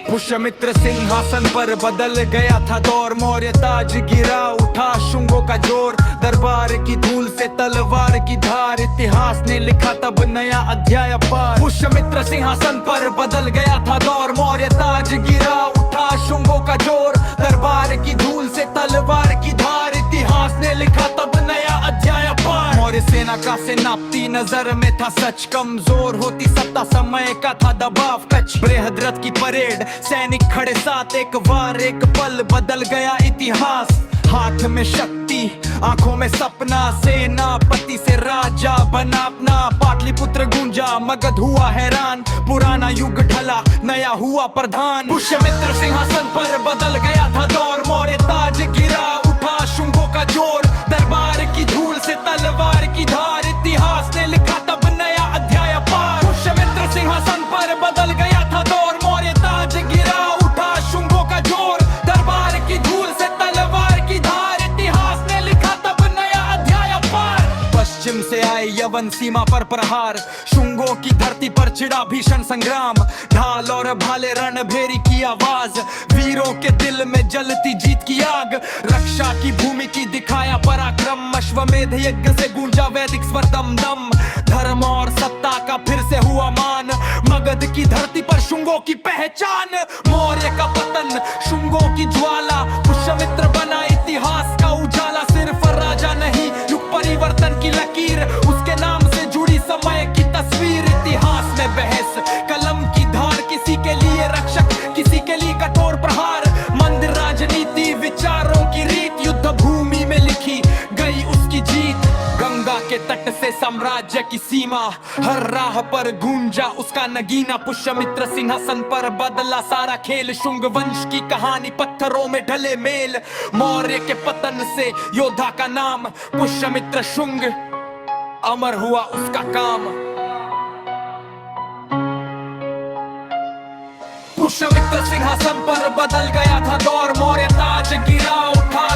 पुष्यमित्र सिंहासन पर बदल गया था दौर, मौर्य ताज गिरा उठा शुंगों का जोर। दरबार की धूल से तलवार की धार, इतिहास ने लिखा तब नया अध्याय पार। पुष्यमित्र सिंहासन पर बदल गया था दौर, मौर्य ताज गिरा उठा शुंगों का जोर। दरबार की धूल से तलवार की धार, इतिहास ने लिखा तब नया अध्याय पार। मौर्य सेना का सेनापति नजर में था सच, कमजोर होती सत्ता समय का था दबाव कच। बृहद्रथ की परेड सैनिक खड़े साथ, एक वार एक पल बदल गया इतिहास। हाथ में शक्ति आंखों में सपना, सेनापति से राजा बना अपना। पाटलिपुत्र गूंजा मगध हुआ हैरान, पुराना युग ढला नया हुआ प्रधान। पुष्यमित्र सिंहासन पर बदल गया था दौर, मौर्य ताज गिरा उठा शुंगों का जोर। दरबार की धूल से तलवार की धार, इतिहास ने लिखा तब नया अध्याय पार। पुष्यमित्र सिंहासन पर बदल गया था दौर, मौर्य ताज गिरा उठा शुंगों का जोर। दरबार की धूल से तलवार की धार, इतिहास ने लिखा तब नया अध्याय पार। पश्चिम से आए यवन सीमा पर प्रहार, शुंगों की धरती पर छिड़ा भीषण संग्राम। ढाल और भाले रणभेरी की आवाज, वीरों के दिल में जलती जीत की आग। रक्षा की भूमि की दिखाया पराक्रम, अश्वमेध यज्ञ से गूंजा वैदिक स्वर दम दम। धर्म और सत्ता का फिर से हुआ मान, मगध की धरती पर शुंगों की पहचान। मौर्य का पतन शुंगों की ज्वाला, पुष्यमित्र बना इतिहास का उजाला। सिर्फ राजा नहीं युग परिवर्तन की लकीर, उसके नाम से जुड़ी समय की तस्वीर। इतिहास में बहस कलम की धार, किसी के लिए रक्षक किसी के लिए कठोर प्रहार। मंद राजनीति विचारों की रीत, युद्ध भूमि में लिखी गई उसकी जीत। गंगा के तट से साम्राज्य की सीमा, हर राह पर गूंजा उसका नगीना। पुष्यमित्र सिंहासन पर बदला सारा खेल, शुंग वंश की कहानी पत्थरों में ढले मेल। मौर्य के पतन से योद्धा का नाम, पुष्यमित्र शुंग अमर हुआ उसका काम। पुष्यमित्र सिंहासन पर बदल गया था दौर, मौर्य ताज गिरा उठा